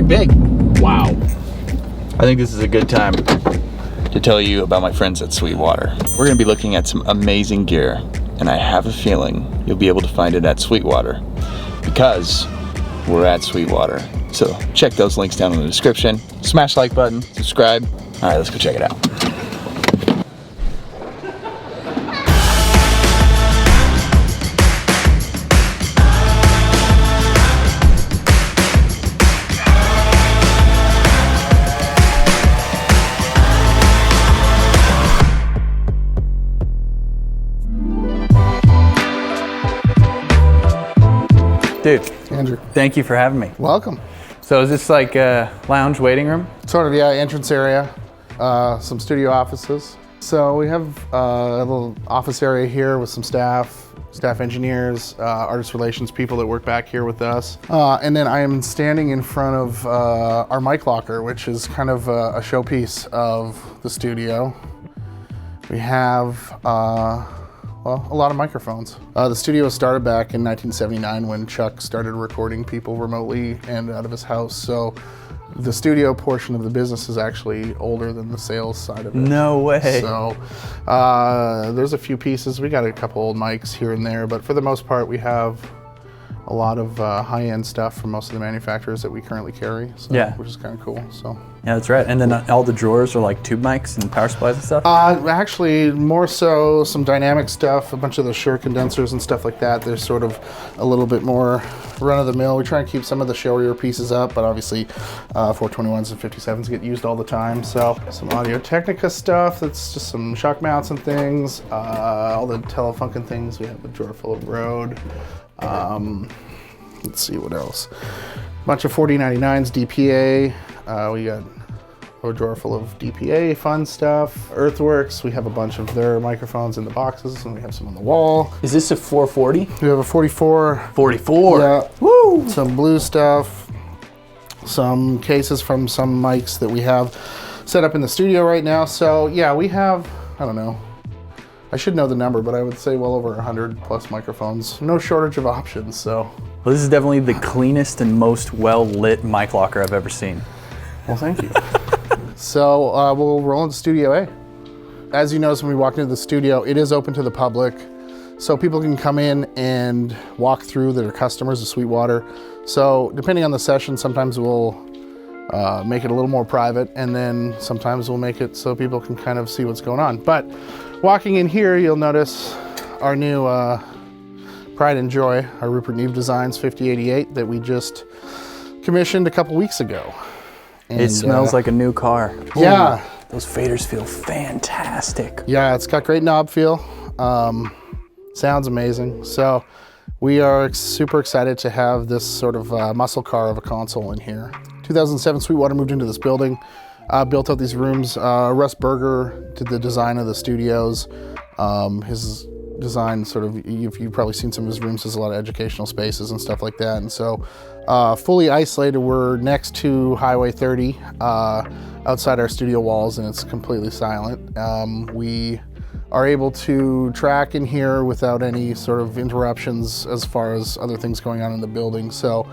quite big. Wow. I think this is a good time to tell you about my friends at Sweetwater. We're gonna be looking at some amazing gear, and I have a feeling you'll be able to find it at Sweetwater because we're at Sweetwater. So check those links down in the description. Smash the like button, subscribe. All right, let's go check it out. Dude, Andrew, thank you for having me. welcome. So is this like a lounge waiting room? Sort of, yeah, entrance area, some studio offices. So we have a little office area here with some staff engineers, artist relations people that work back here with us. And then I am standing in front of our mic locker, which is kind of a showpiece of the studio. We have a lot of microphones. The studio started back in 1979 when Chuck started recording people remotely and out of his house. So the studio portion of the business is actually older than the sales side of it. No way. So there's a few pieces. We got a couple old mics here and there, but for the most part, we have a lot of high-end stuff from most of the manufacturers that we currently carry. So, yeah. Which is kind of cool. So. Yeah, that's right. And then all the drawers are like tube mics and power supplies and stuff? Actually, more so some dynamic stuff, a bunch of the Shure condensers and stuff like that. They're sort of a little bit more run-of-the-mill. We try and keep some of the showier pieces up, but obviously 421s and 57s get used all the time. So some Audio-Technica stuff, that's just some shock mounts and things. All the Telefunken things. We have a drawer full of Rode. Let's see what else. Bunch of 4099s, DPA. We got a drawer full of DPA fun stuff. Earthworks, we have a bunch of their microphones in the boxes, and we have some on the wall. Is this a 440? We have a 44. 44? Yeah. Woo! Some blue stuff. Some cases from some mics that we have set up in the studio right now. So yeah, we have, I don't know, I should know the number, but I would say well over 100 plus microphones. No shortage of options, so. Well, this is definitely the cleanest and most well-lit mic locker I've ever seen. Well, thank you. So we'll roll into Studio A. As you notice when we walked into the studio, it is open to the public. So people can come in and walk through that are customers of Sweetwater. So depending on the session, sometimes we'll make it a little more private, and then sometimes we'll make it so people can kind of see what's going on. But walking in here, you'll notice our new Pride and Joy, our Rupert Neve Designs 5088 that we just commissioned a couple weeks ago. And, it smells like a new car. Yeah. Ooh, those faders feel fantastic. Yeah, it's got great knob feel. Sounds amazing. So we are super excited to have this sort of muscle car of a console in here. 2007, Sweetwater moved into this building, built out these rooms. Russ Berger did the design of the studios. His design sort of, you've probably seen some of his rooms, has a lot of educational spaces and stuff like that. And so fully isolated, we're next to Highway 30 outside our studio walls, and it's completely silent. We are able to track in here without any sort of interruptions as far as other things going on in the building. So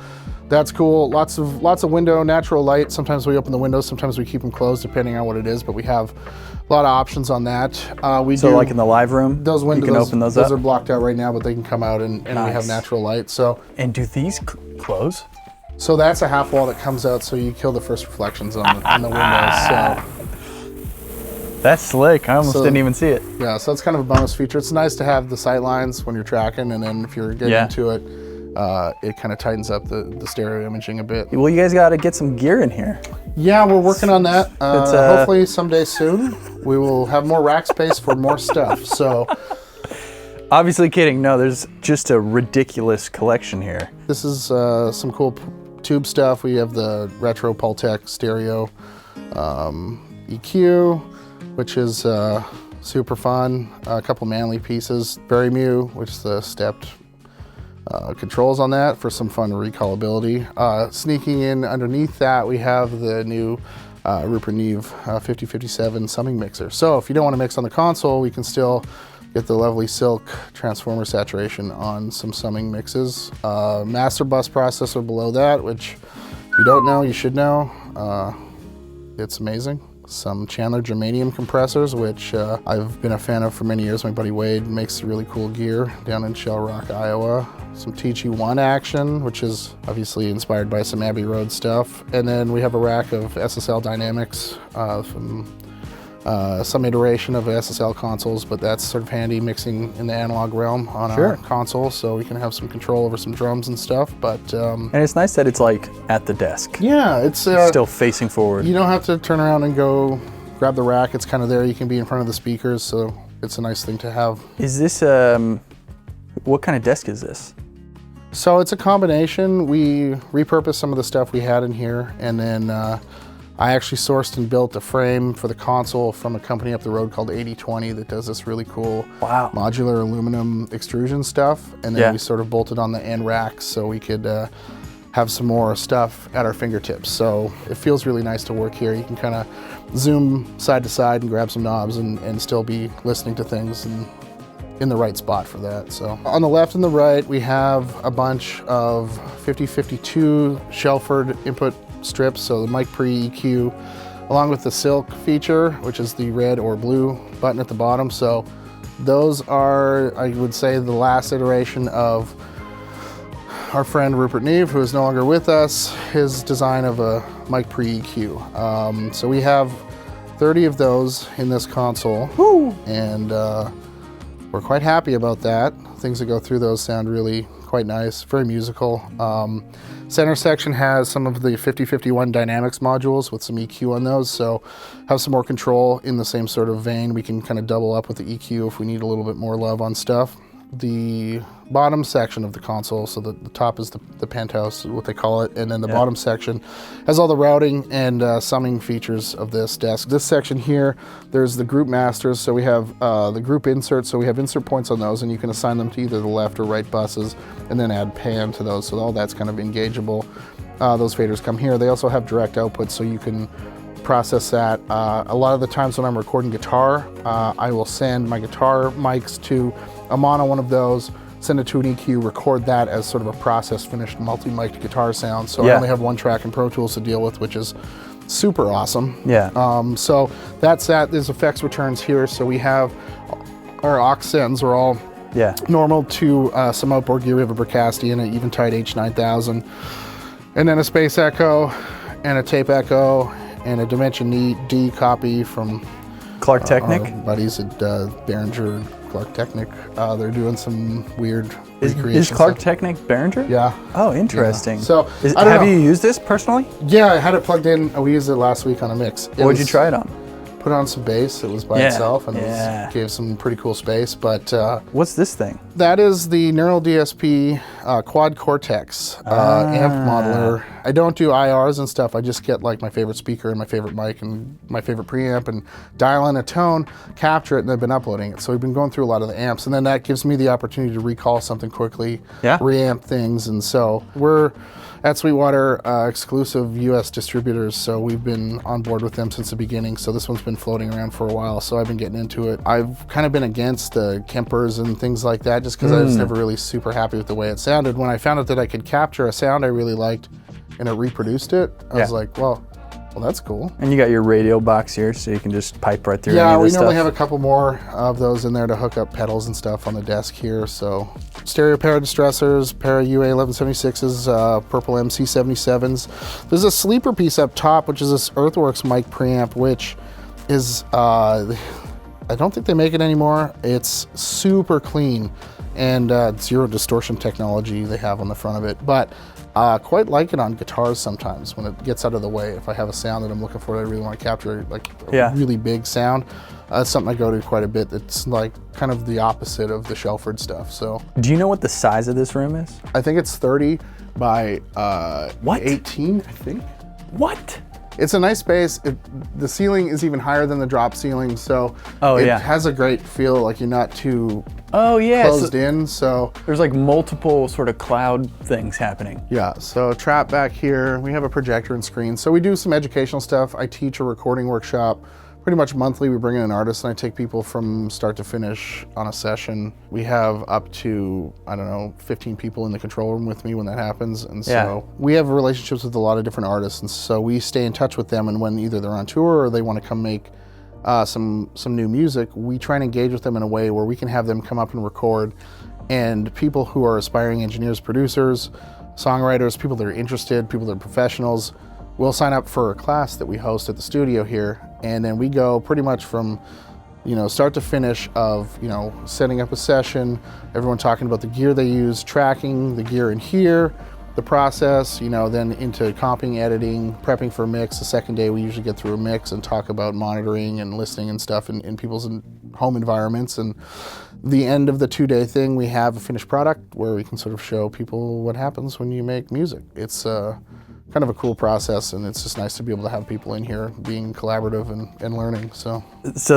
that's cool. Lots of window, natural light. Sometimes we open the windows, sometimes we keep them closed depending on what it is, but we have a lot of options on that. So like in the live room, those windows, you can open those up? Those are blocked out right now, but they can come out and nice. We have natural light. So. And do these close? So that's a half wall that comes out, so you kill the first reflections on the windows. So. That's slick. I almost didn't even see it. Yeah, so that's kind of a bonus feature. It's nice to have the sight lines when you're tracking, and then if you're getting into it, it kind of tightens up the stereo imaging a bit. Well, you guys got to get some gear in here. Yeah, we're working on that. Hopefully someday soon we will have more rack space for more stuff. So, obviously kidding. No, there's just a ridiculous collection here. This is some cool tube stuff. We have the retro Pultec stereo EQ, which is super fun. A couple Manley pieces. Very Mew, which is the stepped controls on that for some fun recallability. Sneaking in underneath that, we have the new Rupert Neve 5057 summing mixer. So if you don't want to mix on the console, we can still get the lovely silk transformer saturation on some summing mixes. Master bus processor below that, which If you don't know, you should know. It's amazing. Some Chandler germanium compressors, which I've been a fan of for many years. My buddy Wade makes really cool gear down in Shell Rock, Iowa. Some TG1 action, which is obviously inspired by some Abbey Road stuff. And then we have a rack of SSL dynamics from some iteration of SSL consoles, but that's sort of handy mixing in the analog realm on our console, so we can have some control over some drums and stuff. But and it's nice that it's like at the desk. Yeah, it's still facing forward. You don't have to turn around and go grab the rack. It's kind of there. You can be in front of the speakers, so it's a nice thing to have. Is this what kind of desk is this? So it's a combination. We repurposed some of the stuff we had in here, and then I actually sourced and built a frame for the console from a company up the road called 8020 that does this really cool modular aluminum extrusion stuff. And then we sort of bolted on the end racks so we could have some more stuff at our fingertips. So it feels really nice to work here. You can kind of zoom side to side and grab some knobs and still be listening to things and in the right spot for that. So on the left and the right, we have a bunch of 5052 Shelford input strips, so the mic pre-EQ, along with the silk feature, which is the red or blue button at the bottom. So those are, I would say, the last iteration of our friend Rupert Neve, who is no longer with us, his design of a mic pre-EQ. So we have 30 of those in this console. Woo! And we're quite happy about that. Things that go through those sound really quite nice, very musical. Center section has some of the 5051 Dynamics modules with some EQ on those, so have some more control in the same sort of vein. We can kind of double up with the EQ if we need a little bit more love on stuff. The bottom section of the console, so the top is the penthouse, what they call it, and then the bottom section has all the routing and summing features of this desk. This section here, there's the group masters, so we have the group inserts, so we have insert points on those, and you can assign them to either the left or right buses, and then add pan to those, so all that's kind of engageable. Those faders come here. They also have direct outputs, so you can process that. A lot of the times when I'm recording guitar, I will send my guitar mics to a mono one of those, send it to an EQ, record that as sort of a process finished multi-mic'd guitar sound. So I only have one track in Pro Tools to deal with, which is super awesome. So that's that. There's effects returns here. So we have our aux sends are all normal to some outboard gear. We have a Bricasti and an Eventide H9000, and then a Space Echo and a Tape Echo and a Dimension D copy from Clark Technic. Our buddies at Behringer Clark Technic. They're doing some weird Is Clark Technic Behringer? Yeah. Oh, interesting. Yeah. So have you used this personally? Yeah, I had it plugged in. We used it last week on a mix. What did you try it on? Put on some bass. It was by itself, and it gave some pretty cool space. But what's this thing? That is the Neural DSP Quad Cortex amp modeler. I don't do IRs and stuff. I just get like my favorite speaker and my favorite mic and my favorite preamp and dial in a tone, capture it, and I've been uploading it. So we've been going through a lot of the amps, and then that gives me the opportunity to recall something quickly, reamp things, and so we're at Sweetwater exclusive US distributors, so we've been on board with them since the beginning. So this one's been floating around for a while, so I've been getting into it. I've kind of been against the Kempers and things like that just because I was never really super happy with the way it sounded. When I found out that I could capture a sound I really liked and it reproduced it, I was like, well, that's cool. And you got your radio box here, so you can just pipe right through. Yeah, we normally have a couple more of those in there to hook up pedals and stuff on the desk here. So stereo pair of distressors, pair of UA 1176s, purple MC77s. There's a sleeper piece up top, which is this Earthworks mic preamp, which is, I don't think they make it anymore. It's super clean and zero distortion technology they have on the front of it. But quite like it on guitars sometimes when it gets out of the way. If I have a sound that I'm looking for that I really want to capture, like a really big sound, it's something I go to quite a bit. It's like kind of the opposite of the Shelford stuff. So, do you know what the size of this room is? I think it's 30 by 18, I think. What? It's a nice space. The ceiling is even higher than the drop ceiling, so it has a great feel, like you're not too closed in. So there's like multiple sort of cloud things happening. Yeah, so trap back here. We have a projector and screen. So we do some educational stuff. I teach a recording workshop pretty much monthly we bring in an artist, and I take people from start to finish on a session. We have up to, I don't know, 15 people in the control room with me when that happens. And so we have relationships with a lot of different artists, and so we stay in touch with them, and when either they're on tour or they want to come make some new music, we try and engage with them in a way where we can have them come up and record. And people who are aspiring engineers, producers, songwriters, people that are interested, people that are professionals, will sign up for a class that we host at the studio here. And then we go pretty much from, start to finish of, setting up a session, everyone talking about the gear they use, tracking the gear in here, the process, then into comping, editing, prepping for a mix. The second day we usually get through a mix and talk about monitoring and listening and stuff in people's home environments. And the end of the 2-day thing, we have a finished product where we can sort of show people what happens when you make music. It's kind of a cool process, and it's just nice to be able to have people in here being collaborative and learning. So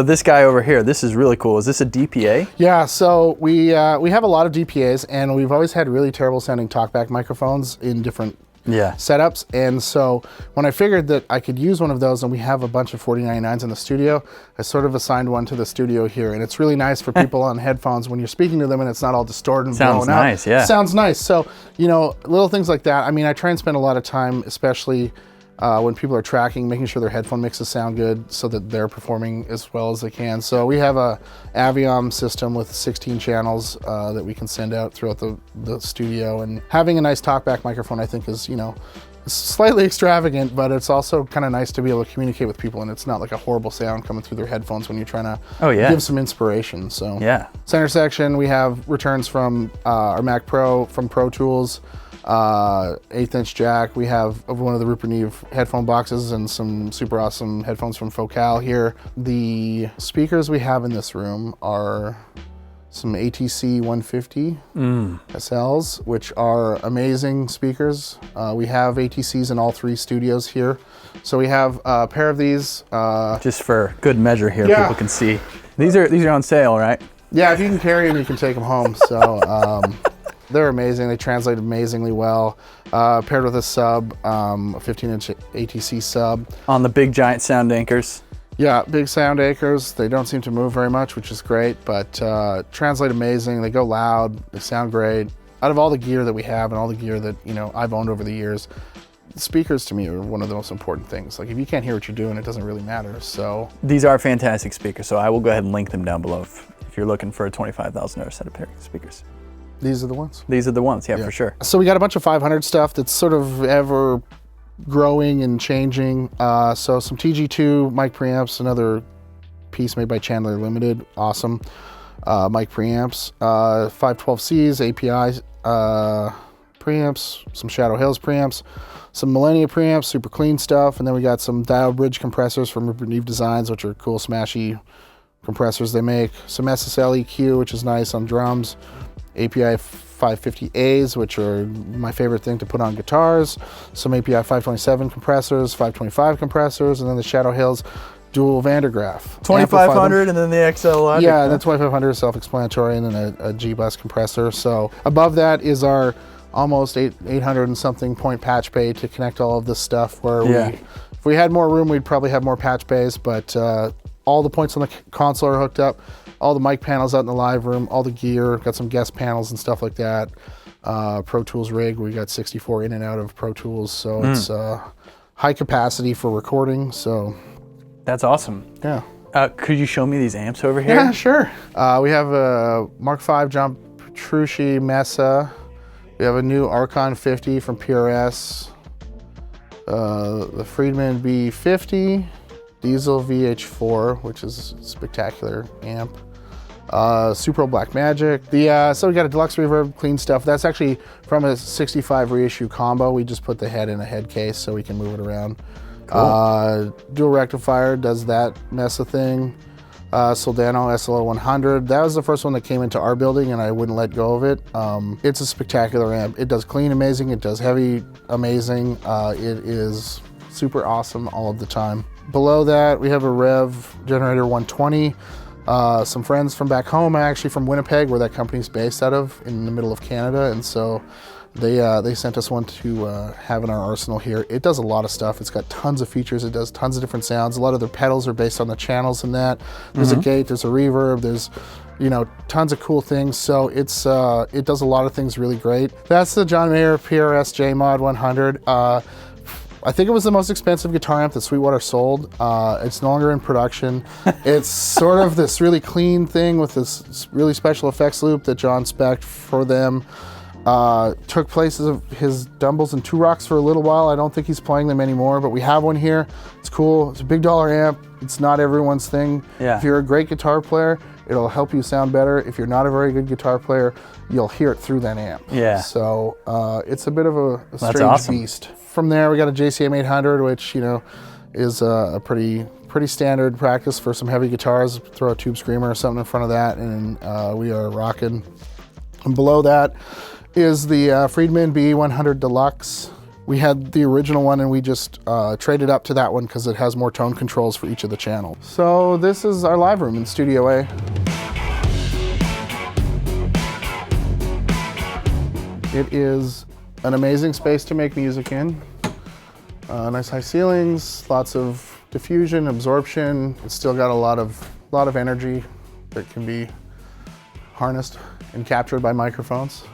this guy over here, this is really cool. Is this a DPA? Yeah, so we have a lot of DPAs, and we've always had really terrible sounding talkback microphones in different setups. And so when I figured that I could use one of those, and we have a bunch of 4099s in the studio, I sort of assigned one to the studio here. And it's really nice for people on headphones when you're speaking to them and it's not all distorted and blown out. Sounds nice, yeah. Sounds nice. So, little things like that. I mean, I try and spend a lot of time, especially when people are tracking, making sure their headphone mixes sound good so that they're performing as well as they can. So we have a Aviom system with 16 channels that we can send out throughout the studio. And having a nice talkback microphone, I think, is, it's slightly extravagant, but it's also kind of nice to be able to communicate with people, and it's not like a horrible sound coming through their headphones when you're trying to give some inspiration. So center section, we have returns from our Mac Pro, from Pro Tools, 1/8" jack. We have one of the Rupert Neve headphone boxes and some super awesome headphones from Focal here. The speakers we have in this room are some ATC 150 SLs, which are amazing speakers. We have ATCs in all 3 studios here. So we have a pair of these. Just for good measure here, people can see. These are on sale, right? Yeah, if you can carry them, you can take them home. So they're amazing. They translate amazingly well. Paired with a sub, a 15-inch ATC sub. On the big giant sound anchors. Yeah, big sound anchors. They don't seem to move very much, which is great, but translate amazing. They go loud. They sound great. Out of all the gear that we have and all the gear that I've owned over the years, the speakers to me are one of the most important things. Like, if you can't hear what you're doing, it doesn't really matter. So these are fantastic speakers. So I will go ahead and link them down below if you're looking for a $25,000 set of pair of speakers. These are the ones? These are the ones, yeah, for sure. So we got a bunch of 500 stuff that's sort of ever growing and changing. So some TG2 mic preamps, another piece made by Chandler Limited, awesome. Mic preamps, 512Cs, API preamps, some Shadow Hills preamps, some Millennia preamps, super clean stuff, and then we got some dial bridge compressors from Rupert Neve Designs, which are cool smashy compressors they make. Some SSL EQ, which is nice on drums. API 550As, which are my favorite thing to put on guitars. Some API 527 compressors, 525 compressors, and then the Shadow Hills dual Vandergraaf. 2500 and then the XL Logic. Yeah, and the 2500 is self-explanatory, and then a G-Bus compressor. So above that is our almost 800 and something point patch bay to connect all of this stuff, where if we had more room, we'd probably have more patch bays, but all the points on the console are hooked up. All the mic panels out in the live room, all the gear, got some guest panels and stuff like that. Pro Tools rig, we got 64 in and out of Pro Tools, so it's high capacity for recording. So that's awesome. Yeah. Could you show me these amps over here? Yeah, sure. We have a Mark V Jump Petrucci Mesa. We have a new Archon 50 from PRS. The Friedman B50. Diesel VH4, which is a spectacular amp. Super Black Magic. So we got a deluxe reverb, clean stuff. That's actually from a 65 reissue combo. We just put the head in a head case so we can move it around. Cool. Dual rectifier does that Mesa thing. Soldano SL100. That was the first one that came into our building, and I wouldn't let go of it. It's a spectacular amp. It does clean amazing. It does heavy amazing. It is super awesome all of the time. Below that, we have a Rev Generator 120. Some friends from back home, actually from Winnipeg, where that company's based out of, in the middle of Canada. And so They sent us one to have in our arsenal here. It does a lot of stuff. It's got tons of features. It does tons of different sounds. A lot of their pedals are based on the channels in that. There's a gate, there's a reverb, there's, you know, tons of cool things. So it's it does a lot of things really great. That's the John Mayer PRS JMod 100. I think it was the most expensive guitar amp that Sweetwater sold. It's no longer in production. It's sort of this really clean thing with this really special effects loop that John spec'd for them. Took places of his Dumbles and Two Rocks for a little while. I don't think he's playing them anymore, but we have one here. It's cool. It's a big dollar amp. It's not everyone's thing. Yeah. If you're a great guitar player, it'll help you sound better. If you're not a very good guitar player, you'll hear it through that amp. Yeah. So it's a bit of a strange awesome. beast. From there, we got a JCM 800, which, you know, is a pretty standard practice for some heavy guitars. Throw a tube screamer or something in front of that, and we are rocking. And below that is the Friedman BE100 Deluxe. We had the original one, and we just traded up to that one because it has more tone controls for each of the channels. So this is our live room in Studio A. It is an amazing space to make music in. Nice high ceilings, lots of diffusion, absorption. It's still got a lot of energy that can be harnessed and captured by microphones.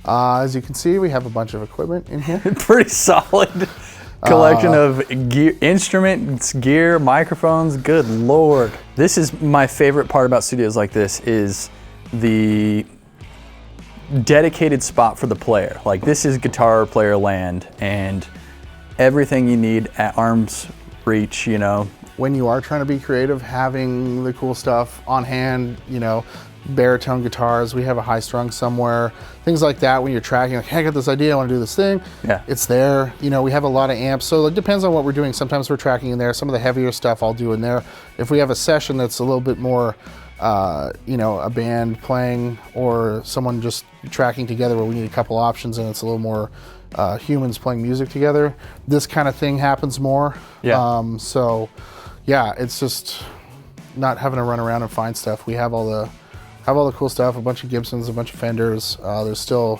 As you can see, we have a bunch of equipment in here. Pretty solid collection of gear, instruments, gear, microphones. Good Lord. This is my favorite part about studios like this, is the dedicated spot for the player. Like, this is guitar player land, and everything you need at arm's reach, you know. When you are trying to be creative, having the cool stuff on hand, you know, baritone guitars, we have a high strung somewhere, things like that. When you're tracking, like, hey, I got this idea, I want to do this thing. Yeah, it's there. You know, we have a lot of amps, so it depends on what we're doing. Sometimes we're tracking in there. Some of the heavier stuff I'll do in there. If we have a session that's a little bit more, you know, a band playing or someone just tracking together where we need a couple options and it's a little more humans playing music together, this kind of thing happens more. Yeah. So yeah, it's just not having to run around and find stuff. We have all the cool stuff, a bunch of Gibsons, a bunch of Fenders. There's still,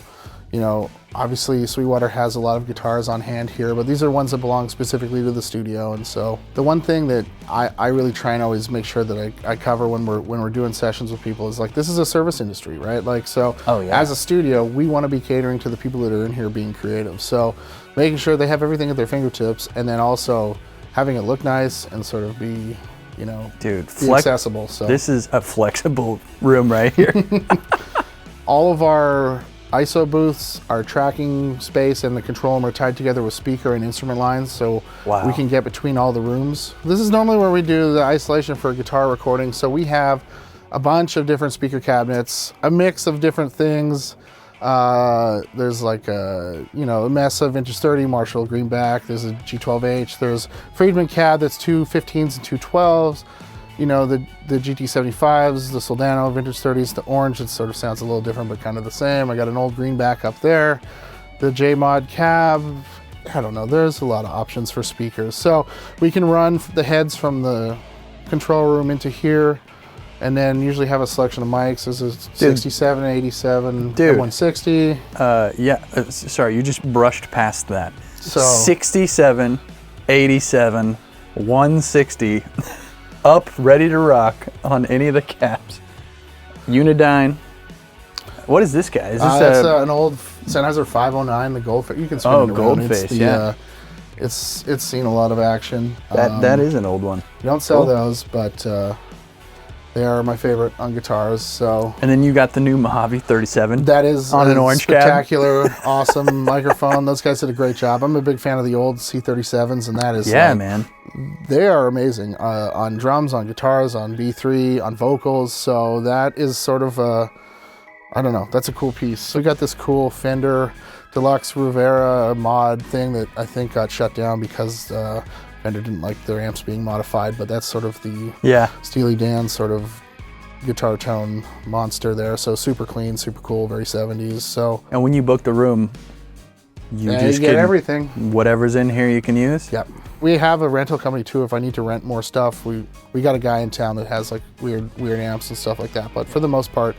you know, obviously Sweetwater has a lot of guitars on hand here, but these are ones that belong specifically to the studio. And so the one thing that I really try and always make sure that I cover when we're doing sessions with people is, like, this is a service industry, right? Like, so as a studio, we want to be catering to the people that are in here being creative. So making sure they have everything at their fingertips, and then also having it look nice and sort of be, you know, dude, be accessible. So this is a flexible room right here. All of our ISO booths, our tracking space, and the control room are tied together with speaker and instrument lines, so we can get between all the rooms. This is normally where we do the isolation for guitar recording, so we have a bunch of different speaker cabinets, a mix of different things. There's like a, you know, a mess of Vintage 30 Marshall Greenback. There's a G12H. There's Friedman cab that's two 15s and two 12s. You know, the GT75s, the Soldano Vintage 30s, the orange, it sort of sounds a little different, but kind of the same. I got an old Greenback up there. The J-Mod cab, I don't know, there's a lot of options for speakers. So we can run the heads from the control room into here, and then usually have a selection of mics. There's a 67, 87, 160. Sorry, you just brushed past that. So 67, 87, 160, up, ready to rock on any of the cabs. Unidyne. What is this guy? Is this it's an old Sennheiser 509, the Goldface. You can swing it around. Goldface, yeah. It's seen a lot of action. That is an old one. We don't sell those, but they are my favorite on guitars. So. And then you got the new Mojave 37. That is on an orange spectacular, awesome microphone. Those guys did a great job. I'm a big fan of the old C37s, and that is man. They are amazing on drums, on guitars, on B3, on vocals. So that is sort of a, I don't know, that's a cool piece. So we got this cool Fender Deluxe Rivera mod thing that I think got shut down because Fender didn't like their amps being modified, but that's sort of the Steely Dan sort of guitar tone monster there. So super clean, super cool, very 70s. So. And when you book the room, you just get everything. Whatever's in here you can use? Yep. We have a rental company too. If I need to rent more stuff, we got a guy in town that has like weird amps and stuff like that. But for the most part,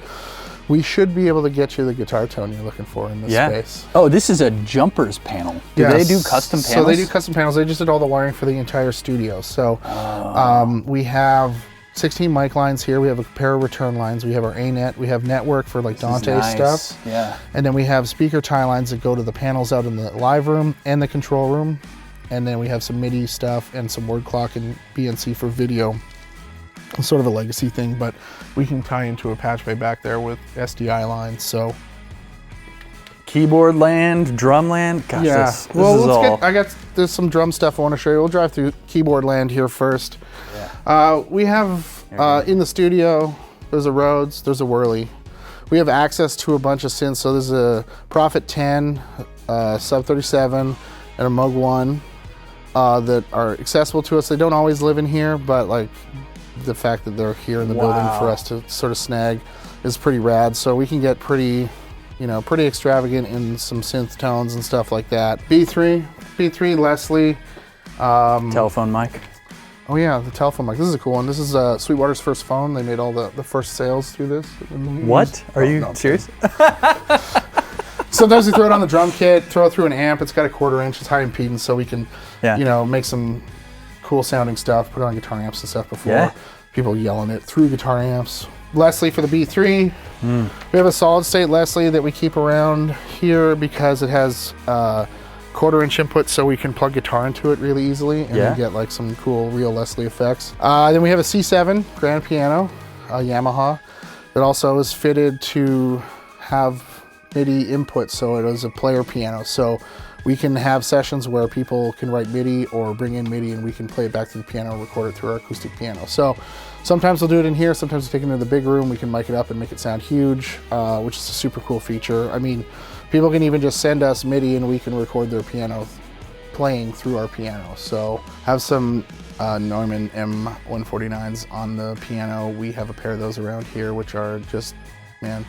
we should be able to get you the guitar tone you're looking for in this space. Oh, this is a jumpers panel. Do they do custom panels? So they do custom panels. They just did all the wiring for the entire studio. So we have 16 mic lines here. We have a pair of return lines. We have our A-net. We have network for like Dante stuff. Yeah. And then we have speaker tie lines that go to the panels out in the live room and the control room. And then we have some MIDI stuff and some word clock and BNC for video. It's sort of a legacy thing, but we can tie into a patch bay back there with SDI lines. So keyboard land, drum land. Gosh, yeah. this is all. There's some drum stuff I want to show you. We'll drive through keyboard land here first. Yeah. We have in the studio. There's a Rhodes. There's a Whirly. We have access to a bunch of synths. So there's a Prophet 10, Sub 37, and a Moog 1 that are accessible to us. They don't always live in here, but like the fact that they're here in the building for us to sort of snag is pretty rad. So we can get pretty extravagant in some synth tones and stuff like that. B3 Leslie. Telephone mic. Oh yeah, the telephone mic. This is a cool one. This is Sweetwater's first phone. They made all the first sales through this. What? Are you serious? Sometimes we throw it on the drum kit, throw it through an amp. It's got a 1/4 inch. It's high impedance, so we can, make some cool sounding stuff. Put it on guitar amps and stuff before people yelling it through guitar amps. Leslie for the B3. We have a solid state Leslie that we keep around here because it has 1/4 inch input, so we can plug guitar into it really easily and we get like some cool real Leslie effects. Then we have a C7 grand piano, a Yamaha, that also is fitted to have MIDI input, so it is a player piano. So we can have sessions where people can write MIDI or bring in MIDI and we can play it back to the piano and record it through our acoustic piano. So sometimes we'll do it in here, sometimes we'll take it into the big room, we can mic it up and make it sound huge, which is a super cool feature. I mean, people can even just send us MIDI and we can record their piano playing through our piano. So have some Neumann M149s on the piano. We have a pair of those around here, which are just, man,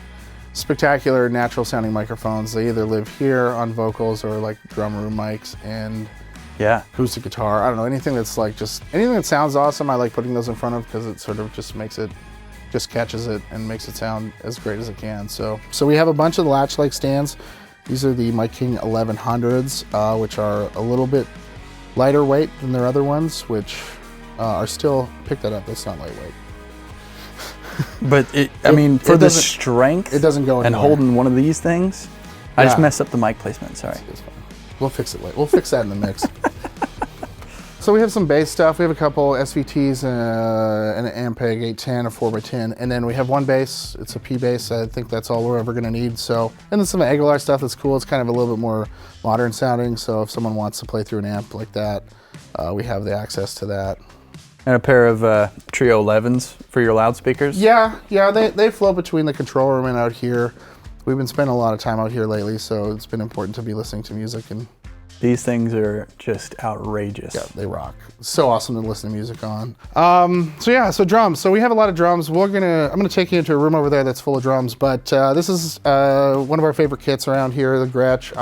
spectacular natural sounding microphones. They either live here on vocals or like drum room mics and acoustic guitar. I don't know, anything that's like anything that sounds awesome, I like putting those in front of because it sort of just catches it and makes it sound as great as it can. So we have a bunch of the latch-like stands. These are the Mike King 1100s, which are a little bit lighter weight than their other ones, which are still, pick that up, that's not lightweight. But for the strength, it doesn't go anywhere. And holding one of these things, I just messed up the mic placement. Sorry. It's fine. We'll fix it later. We'll fix that in the mix. So we have some bass stuff. We have a couple SVTs, an Ampeg 810, a 4x10, and then we have one bass. It's a P bass. I think that's all we're ever going to need. So, and then some Aguilar stuff that's cool. It's kind of a little bit more modern sounding. So if someone wants to play through an amp like that, we have the access to that. And a pair of Trio 11s for your loudspeakers? Yeah, they flow between the control room and out here. We've been spending a lot of time out here lately, so it's been important to be listening to music. And these things are just outrageous. Yeah, they rock. So awesome to listen to music on. So drums. So we have a lot of drums. I'm gonna take you into a room over there that's full of drums, but this is one of our favorite kits around here, the Gretsch.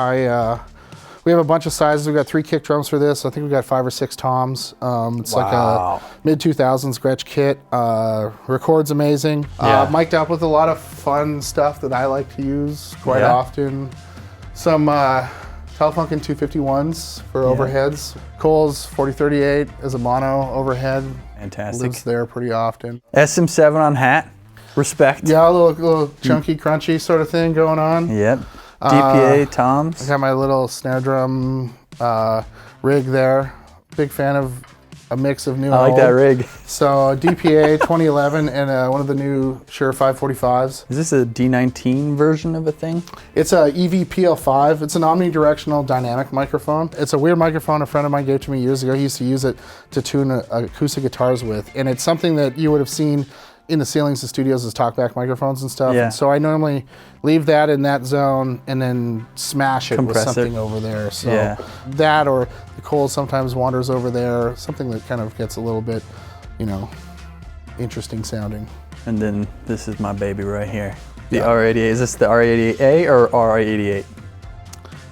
We have a bunch of sizes. We've got 3 kick drums for this. I think we've got 5 or 6 toms. It's like a mid-2000s Gretsch kit. Records amazing. Mic'd up with a lot of fun stuff that I like to use quite often. Some Telefunken 251s for overheads. Cole's 4038 is a mono overhead. Fantastic. Lives there pretty often. SM7 on hat. Respect. Yeah, a little chunky, crunchy sort of thing going on. Yep. DPA toms. I got my little snare drum rig there. Big fan of a mix of new and I like old. that rig. So DPA 2011 and one of the new Shure 545s. Is this a D19 version of a thing? It's a EV-PL5. It's an omnidirectional dynamic microphone. It's a weird microphone a friend of mine gave to me years ago. He used to use it to tune acoustic guitars with. And it's something that you would have seen in the ceilings of studios as talkback microphones and stuff. Yeah. And so I normally leave that in that zone and then smash it with something over there. So that, or the Cole sometimes wanders over there, something that kind of gets a little bit, interesting sounding. And then this is my baby right here. The R88. Is this the R88A or R88?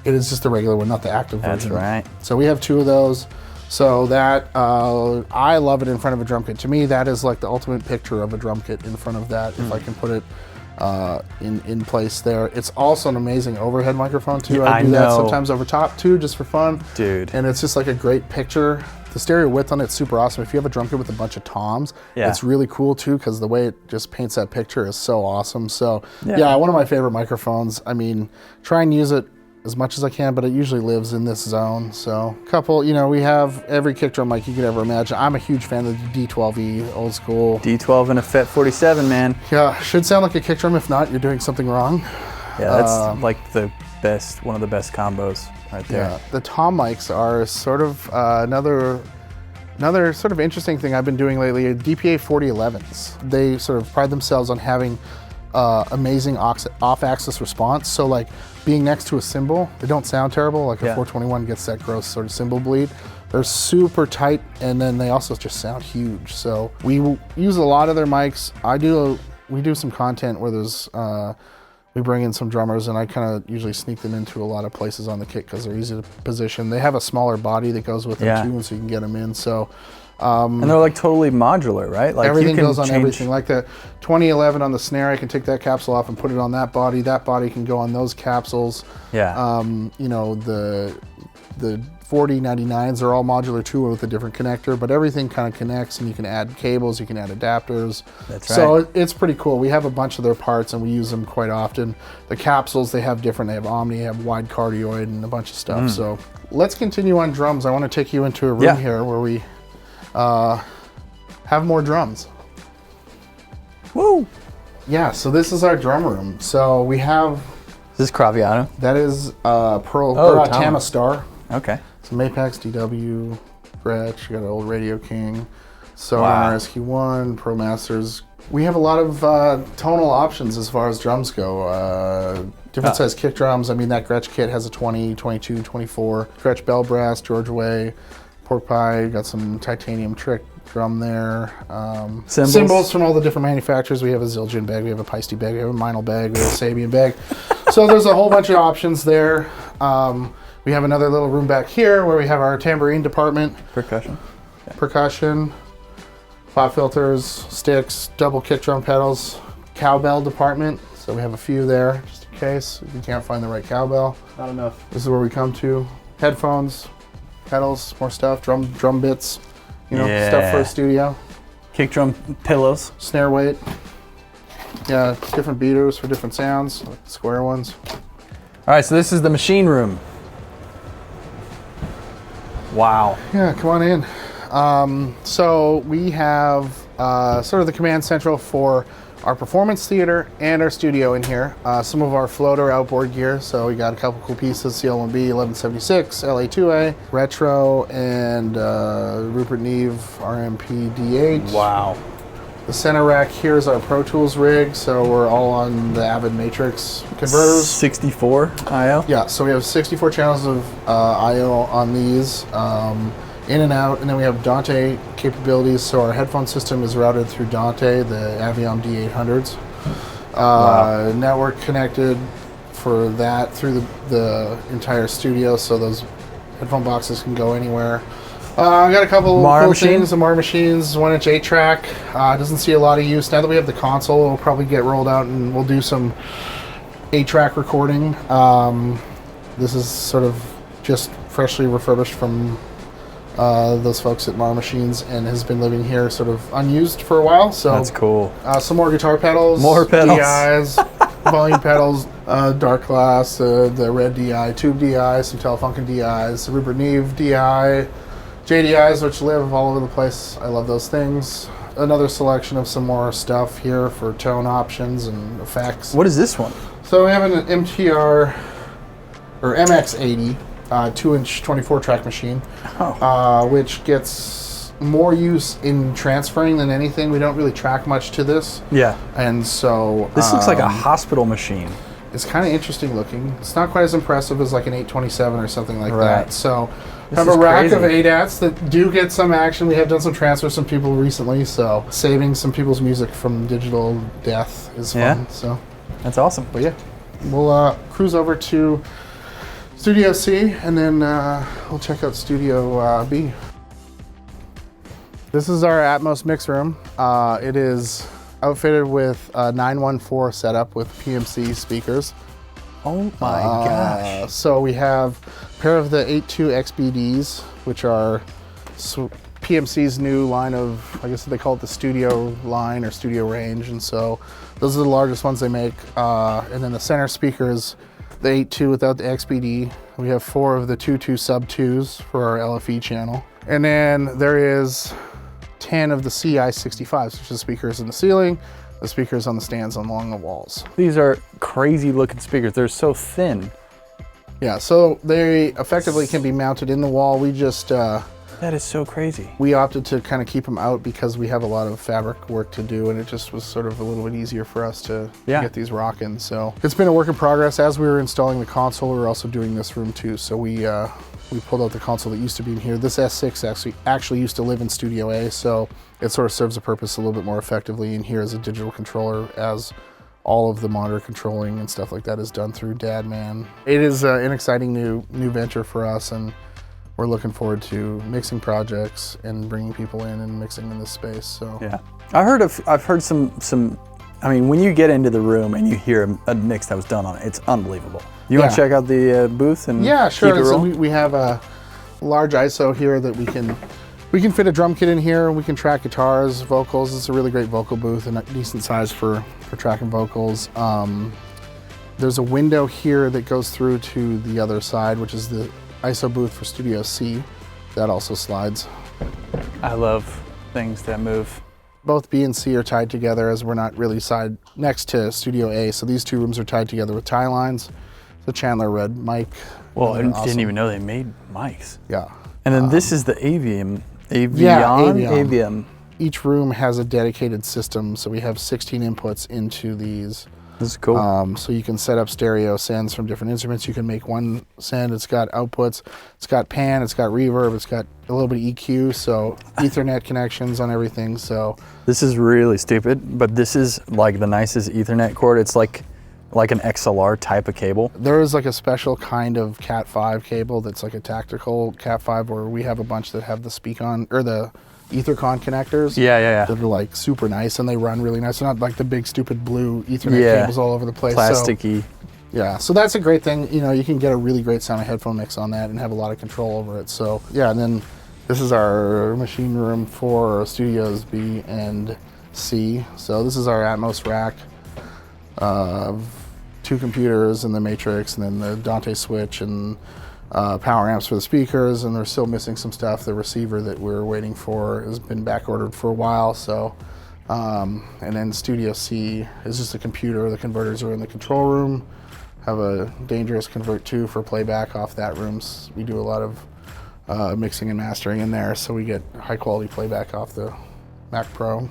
It is just the regular one, not the active That's version. right. So we have 2 of those. So that, I love it in front of a drum kit. To me, that is like the ultimate picture of a drum kit in front of that. If I can put it in place there. It's also an amazing overhead microphone too. Yeah, I do that know. sometimes over top too, just for fun. Dude. And it's just like a great picture. The stereo width on it's super awesome. If you have a drum kit with a bunch of toms, Yeah. it's really cool too, because the way it just paints that picture is so awesome. So yeah, one of my favorite microphones. I mean, try and use it as much as I can, but it usually lives in this zone. So couple, you know, we have every kick drum mic you could ever imagine. I'm a huge fan of the D12E, old school. D12 and a FET 47, man. Yeah, should sound like a kick drum. If not, you're doing something wrong. Yeah, that's like the best, one of the best combos right there. Yeah, the tom mics are sort of another sort of interesting thing I've been doing lately. DPA 4011s. They sort of pride themselves on having amazing off-axis response. So like being next to a cymbal, they don't sound terrible. Like a 421 gets that gross sort of cymbal bleed. They're super tight, and then they also just sound huge. So we use a lot of their mics. We do some content where there's we bring in some drummers, and I kind of usually sneak them into a lot of places on the kit because they're easy to position. They have a smaller body that goes with them too, and so you can get them in. So. And they're like totally modular, right? Like everything you can goes on change... everything. Like the 2011 on the snare, I can take that capsule off and put it on that body. That body can go on those capsules. Yeah. You know, the 4099s are all modular too with a different connector, but everything kind of connects, and you can add cables, you can add adapters. That's right. So it's pretty cool. We have a bunch of their parts, and we use them quite often. The capsules, they have different. They have Omni, they have wide cardioid, and a bunch of stuff. So let's continue on drums. I want to take you into a room here where we have more drums. Woo! Yeah, so this is our drum room. So we have... Is this Craviano? That is Tama. Star. Okay. Some Apex, DW, Gretsch, you got an old Radio King, Sonar SQ1, Pro Masters. We have a lot of tonal options as far as drums go. Different size kick drums. I mean, that Gretsch kit has a 20, 22, 24. Gretsch Bell Brass, Georgia Way, Pork Pie, got some titanium trick drum there. Cymbals from all the different manufacturers. We have a Zildjian bag, we have a Peisty bag, we have a Meinl bag, we have a Sabian bag. So there's a whole bunch of options there. We have another little room back here where we have our tambourine department. Percussion. Yeah. Percussion, pop filters, sticks, double kick drum pedals, cowbell department. So we have a few there, just in case if you can't find the right cowbell. Not enough. This is where we come to. Headphones, pedals, more stuff, drum bits, you know, stuff for a studio. Kick drum pillows. Snare weight. Yeah, different beaters for different sounds, like square ones. All right, so this is the machine room. Wow. Yeah, come on in. So we have sort of the command central for our performance theater and our studio in here. Some of our floater outboard gear. So we got a couple cool pieces, CL1B 1176, LA2A, Retro, and Rupert Neve RMP D8. Wow. The center rack here is our Pro Tools rig, so we're all on the Avid Matrix converters. 64 I/O? Yeah, so we have 64 channels of I/O on these, in and out, and then we have Dante capabilities, so our headphone system is routed through Dante, the Aviom D800s. Network connected for that through the entire studio, so those headphone boxes can go anywhere. I got a couple cool things, the Mar machines, 1-inch 8-track. Doesn't see a lot of use. Now that we have the console, it'll probably get rolled out and we'll do some 8-track recording. This is sort of just freshly refurbished from those folks at Mar Machines and has been living here sort of unused for a while. So that's cool. Some more guitar pedals. More pedals. DIs, volume pedals, Dark Glass, the Red DI, Tube DI, some Telefunken DIs, Rupert Neve DI, JDIs, which live all over the place. I love those things. Another selection of some more stuff here for tone options and effects. What is this one? So we have an MTR or MX80 2-inch 24-track machine, which gets more use in transferring than anything. We don't really track much to this. Yeah. And so this looks like a hospital machine. It's kind of interesting looking. It's not quite as impressive as like an 827 or something like that. So we have a rack of ADATs that do get some action. We have done some transfers from people recently, so saving some people's music from digital death is fun. So that's awesome. But yeah, we'll cruise over to Studio C, and then we'll check out Studio B. This is our Atmos mix room. It is outfitted with a 914 setup with PMC speakers. Oh my gosh. So we have a pair of the 8.2 XBDs, which are PMC's new line of, I guess they call it the studio line or studio range. And so those are the largest ones they make. And then the center speakers, the 8.2 without the XBD. We have 4 of the 2.2 sub 2s for our LFE channel. And then there is 10 of the CI65s, which is speakers in the ceiling, the speakers on the stands along the walls. These are crazy looking speakers. They're so thin. Yeah, so they effectively can be mounted in the wall. We just, that is so crazy. we opted to kind of keep them out because we have a lot of fabric work to do, and it just was sort of a little bit easier for us to get these rocking. So it's been a work in progress. As we were installing the console, we were also doing this room too. So we pulled out the console that used to be in here. This S6 actually used to live in Studio A, so it sort of serves a purpose a little bit more effectively in here as a digital controller, as all of the monitor controlling and stuff like that is done through DadMan. It is an exciting new venture for us, and we're looking forward to mixing projects and bringing people in and mixing in this space. So yeah, I've heard some. I mean, when you get into the room and you hear a mix that was done on it, it's unbelievable. You want to check out the booth and yeah, sure. keep it So rolling? we have a large ISO here that we can fit a drum kit in here. We can track guitars, vocals. It's a really great vocal booth and a decent size for tracking vocals. There's a window here that goes through to the other side, which is the ISO booth for Studio C. That also slides. I love things that move. Both B and C are tied together, as we're not really side next to Studio A. So these two rooms are tied together with tie lines. The Chandler Red mic. Well, I didn't even know they made mics. Yeah. And then this is the Avium. Avium. Each room has a dedicated system, so we have 16 inputs into these. This is cool. So you can set up stereo sends from different instruments. You can make one send. It's got outputs. It's got pan. It's got reverb. It's got a little bit of EQ. So Ethernet connections on everything. So this is really stupid, but this is like the nicest Ethernet cord. It's like an XLR type of cable. There is like a special kind of Cat5 cable that's like a tactical Cat5, where we have a bunch that have the speak-on or the Ethercon connectors. Yeah. That are like super nice and they run really nice. They're not like the big stupid blue Ethernet cables all over the place. Plasticky. So, yeah, so that's a great thing. You know, you can get a really great sound headphone mix on that and have a lot of control over it. So yeah, and then this is our machine room for Studios B and C. So this is our Atmos rack. 2 computers and the Matrix, and then the Dante switch and power amps for the speakers, and they're still missing some stuff. The receiver that we're waiting for has been back ordered for a while. So, and then Studio C is just a computer. The converters are in the control room. Have a Dangerous Convert 2 for playback off that room. We do a lot of mixing and mastering in there, so we get high quality playback off the Mac Pro.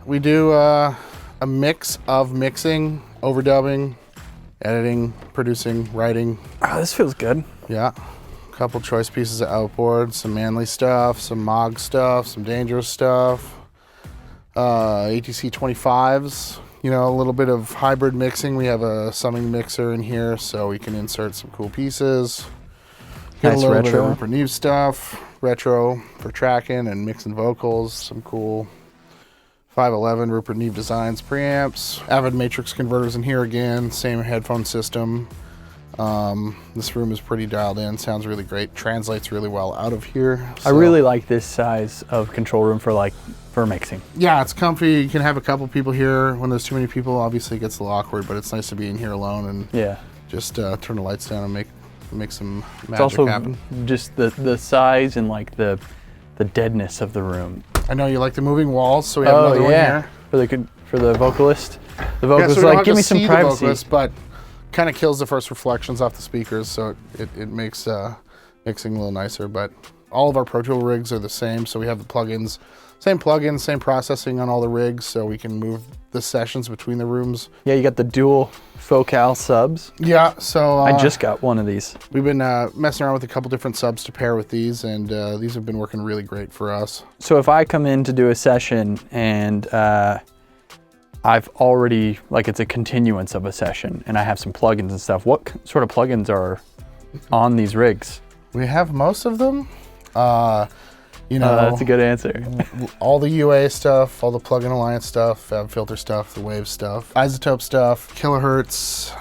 We do a mix of mixing, overdubbing, editing, producing, writing. Oh, this feels good. Yeah. A couple choice pieces of outboard, some manly stuff, some Mog stuff, some dangerous stuff. ATC 25s, you know, a little bit of hybrid mixing. We have a summing mixer in here, so we can insert some cool pieces. Get Nice a little retro. bit of Rupert Neve stuff, retro for tracking and mixing vocals, some cool 511 Rupert Neve Designs preamps, Avid Matrix converters in here again, same headphone system. This room is pretty dialed in, sounds really great, translates really well out of here. I really like this size of control room for mixing. Yeah, it's comfy. You can have a couple people here. When there's too many people, obviously it gets a little awkward, but it's nice to be in here alone and just turn the lights down and make some magic It's also happen. just the size and like the deadness of the room. I know you like the moving walls, so we have another one here. For the vocalist. The Yeah, vocalist so we don't like, have give to me some see the privacy. vocalist, but kind of kills the first reflections off the speakers, so it makes mixing a little nicer. But all of our Pro Tool rigs are the same, so we have the plugins, same processing on all the rigs, so we can move the sessions between the rooms. Yeah, you got the dual focal subs. Yeah, so I just got one of these. we've been messing around with a couple different subs to pair with these, and these have been working really great for us. So if I come in to do a session and I've already, like it's a continuance of a session and I have some plugins and stuff, what sort of plugins are on these rigs? We have most of them. You know, that's a good answer. all the UA stuff, all the plug-in Alliance stuff, Fab Filter stuff, the Wave stuff, Isotope stuff, Kilohertz.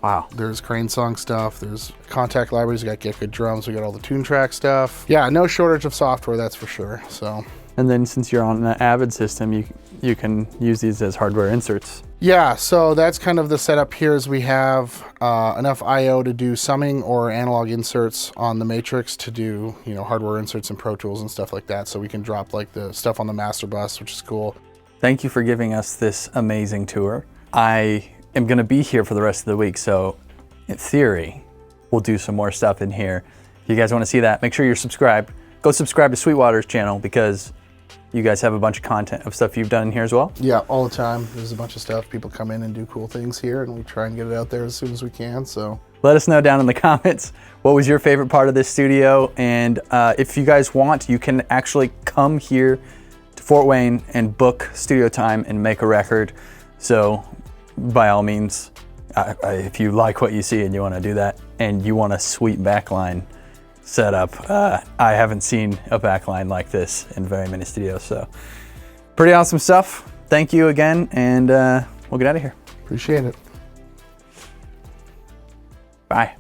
Wow. There's Crane Song stuff. There's Contact Libraries. We got Get Good Drums. We got all the Tune Track stuff. Yeah, no shortage of software, that's for sure. So. And then since you're on the Avid system, you can use these as hardware inserts. Yeah, so that's kind of the setup here is we have enough I/O to do summing or analog inserts on the Matrix to do, you know, hardware inserts and Pro Tools and stuff like that. So we can drop like the stuff on the master bus, which is cool. Thank you for giving us this amazing tour. I am gonna be here for the rest of the week, so in theory, we'll do some more stuff in here. If you guys wanna see that, make sure you're subscribed. Go subscribe to Sweetwater's channel because you guys have a bunch of content of stuff you've done in here as well. Yeah, all the time. There's a bunch of stuff. People come in and do cool things here, and we try and get it out there as soon as we can. So let us know down in the comments what was your favorite part of this studio, and if you guys want, you can actually come here to Fort Wayne and book studio time and make a record. So by all means, if you like what you see and you want to do that, and you want a sweet backline setup, I haven't seen a backline like this in very many studios, so pretty awesome stuff. Thank you again, and we'll get out of here. appreciate it. Bye.